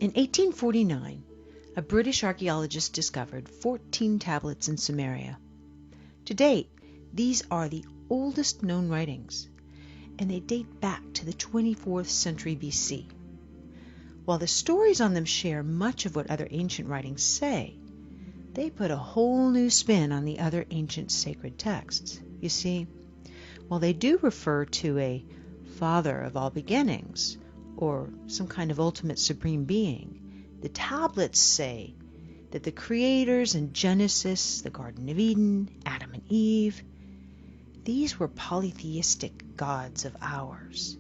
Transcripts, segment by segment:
In 1849, a British archaeologist discovered 14 tablets in Samaria. To date, these are the oldest known writings, and they date back to the 24th century BC. While the stories on them share much of what other ancient writings say, they put a whole new spin on the other ancient sacred texts. You see, while they do refer to a father of all beginnings, or some kind of ultimate supreme being, the tablets say that the creators in Genesis, the Garden of Eden, Adam and Eve, these were polytheistic gods of ours,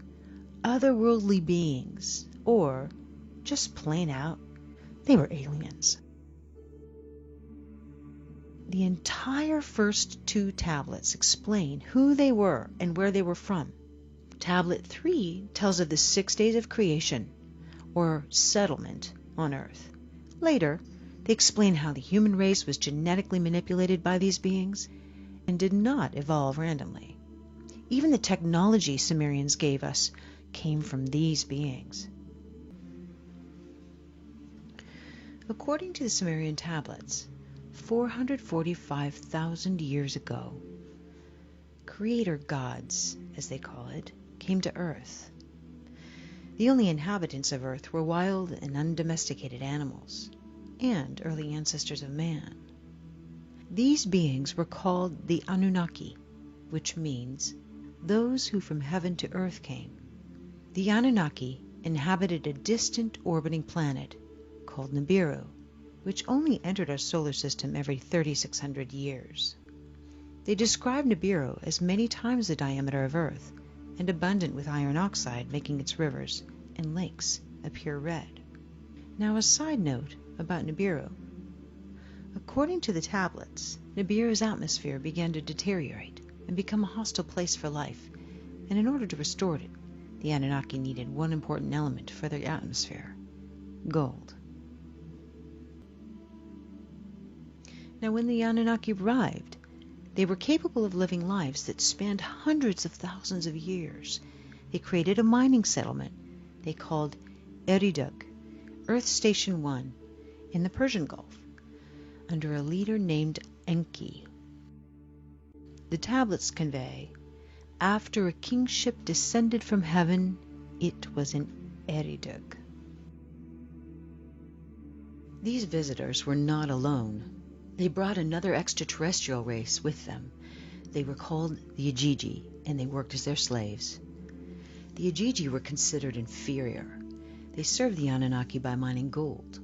otherworldly beings, or just plain out, they were aliens. The entire first 2 tablets explain who they were and where they were from. Tablet 3 tells of the 6 days of creation, or settlement, on Earth. Later, they explain how the human race was genetically manipulated by these beings and did not evolve randomly. Even the technology Sumerians gave us came from these beings. According to the Sumerian tablets, 445,000 years ago, creator gods, as they call it, came to Earth. The only inhabitants of Earth were wild and undomesticated animals, and early ancestors of man. These beings were called the Anunnaki, which means those who from heaven to earth came. The Anunnaki inhabited a distant orbiting planet called Nibiru, which only entered our solar system every 3,600 years. They describe Nibiru as many times the diameter of Earth and abundant with iron oxide, making its rivers and lakes appear red. Now, a side note about Nibiru. According to the tablets, Nibiru's atmosphere began to deteriorate and become a hostile place for life, and in order to restore it, the Anunnaki needed one important element for their atmosphere: gold. Now, when the Anunnaki arrived, they were capable of living lives that spanned hundreds of thousands of years. They created a mining settlement they called Eridug, Earth Station 1, in the Persian Gulf, under a leader named Enki. The tablets convey, after a kingship descended from heaven, it was in Eridug. These visitors were not alone. They brought another extraterrestrial race with them. They were called the Igigi, and they worked as their slaves. The Igigi were considered inferior. They served the Anunnaki by mining gold.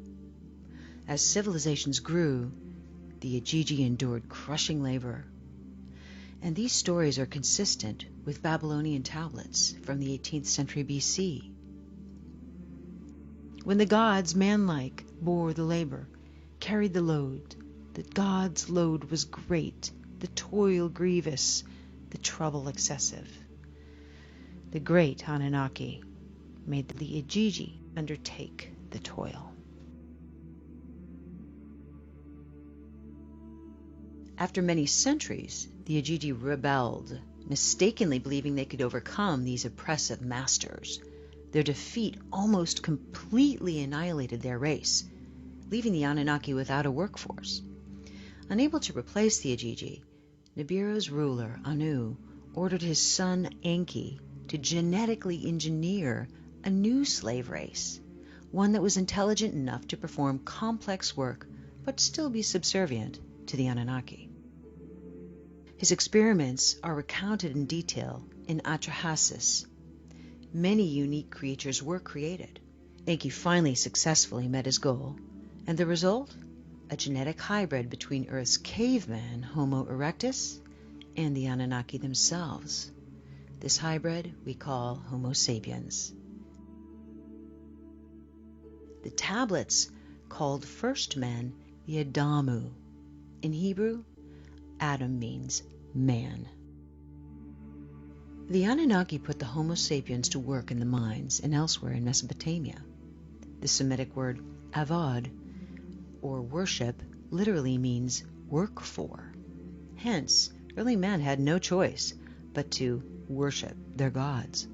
As civilizations grew, the Igigi endured crushing labor. And these stories are consistent with Babylonian tablets from the 18th century BC. When the gods, manlike, bore the labor, carried the load, the gods' load was great, the toil grievous, the trouble excessive. The great Anunnaki made the Igigi undertake the toil. After many centuries, the Igigi rebelled, mistakenly believing they could overcome these oppressive masters. Their defeat almost completely annihilated their race, leaving the Anunnaki without a workforce. Unable to replace the Igigi, Nibiru's ruler, Anu, ordered his son Enki to genetically engineer a new slave race, one that was intelligent enough to perform complex work but still be subservient to the Anunnaki. His experiments are recounted in detail in Atrahasis. Many unique creatures were created. Enki finally successfully met his goal, and the result? A genetic hybrid between Earth's caveman, Homo erectus, and the Anunnaki themselves. This hybrid we call Homo sapiens. The tablets called first men the Adamu. In Hebrew, Adam means man. The Anunnaki put the Homo sapiens to work in the mines and elsewhere in Mesopotamia. The Semitic word avad, or worship, literally means work for. Hence, early men had no choice but to worship their gods.